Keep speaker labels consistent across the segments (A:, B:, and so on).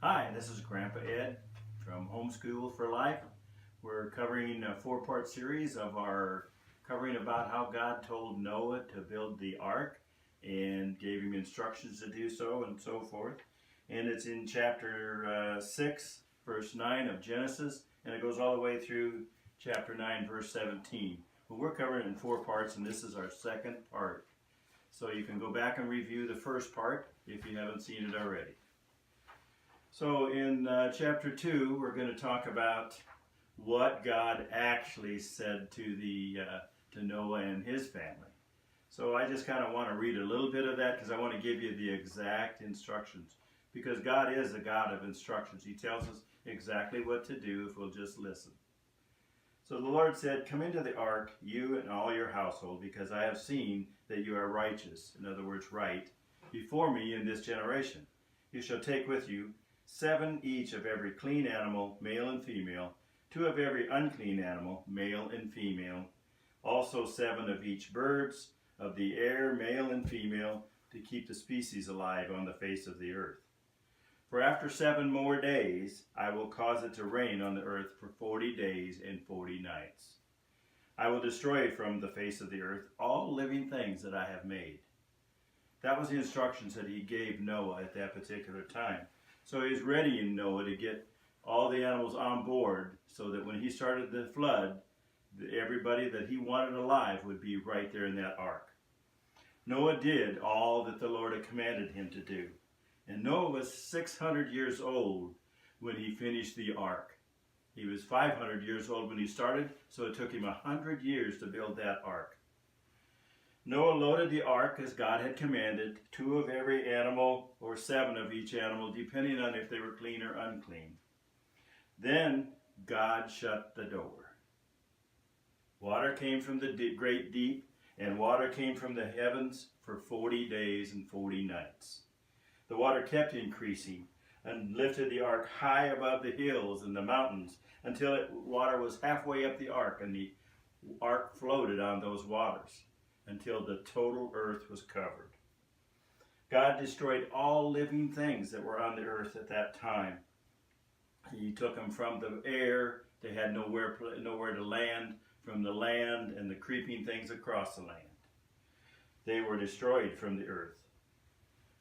A: Hi, this is Grandpa Ed from Homeschool for Life. We're covering a four-part series of our covering about how God told Noah to build the ark and gave him instructions to do so and so forth. And it's in chapter 6, verse 9 of Genesis, and it goes all the way through chapter 9, verse 17. Well, we're covering it in four parts, and this is our second part. So you can go back and review the first part if you haven't seen it already. So in chapter 2, we're going to talk about what God actually said to Noah and his family. So I just kind of want to read a little bit of that because I want to give you the exact instructions. Because God is a God of instructions. He tells us exactly what to do if we'll just listen. So the Lord said, "Come into the ark, you and all your household, because I have seen that you are righteous," in other words, right, "before me in this generation. You shall take with you 7 each of every clean animal, male and female, 2 of every unclean animal, male and female, also 7 of each birds of the air, male and female, to keep the species alive on the face of the earth. For after 7 more days, I will cause it to rain on the earth for 40 days and 40 nights. I will destroy from the face of the earth all living things that I have made." That was the instructions that he gave Noah at that particular time. So he was readying Noah to get all the animals on board so that when he started the flood, everybody that he wanted alive would be right there in that ark. Noah did all that the Lord had commanded him to do. And Noah was 600 years old when he finished the ark. He was 500 years old when he started, so it took him 100 years to build that ark. Noah loaded the ark as God had commanded, 2 of every animal or 7 of each animal, depending on if they were clean or unclean. Then God shut the door. Water came from the great deep, and water came from the heavens for 40 days and 40 nights. The water kept increasing and lifted the ark high above the hills and the mountains until water was halfway up the ark, and the ark floated on those waters until the total earth was covered. God destroyed all living things that were on the earth at that time. He took them from the air. They had nowhere to land, from the land and the creeping things across the land. They were destroyed from the earth.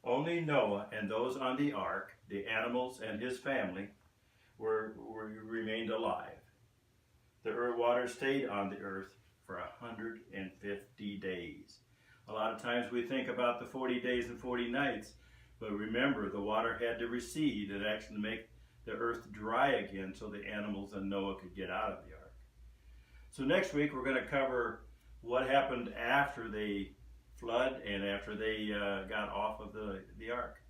A: Only Noah and those on the ark, the animals and his family, remained alive. The water stayed on the earth for 150 days. A lot of times we think about the 40 days and 40 nights, but remember, the water had to recede and actually make the earth dry again so the animals and Noah could get out of the ark. So next week we're going to cover what happened after the flood and after they got off of the ark.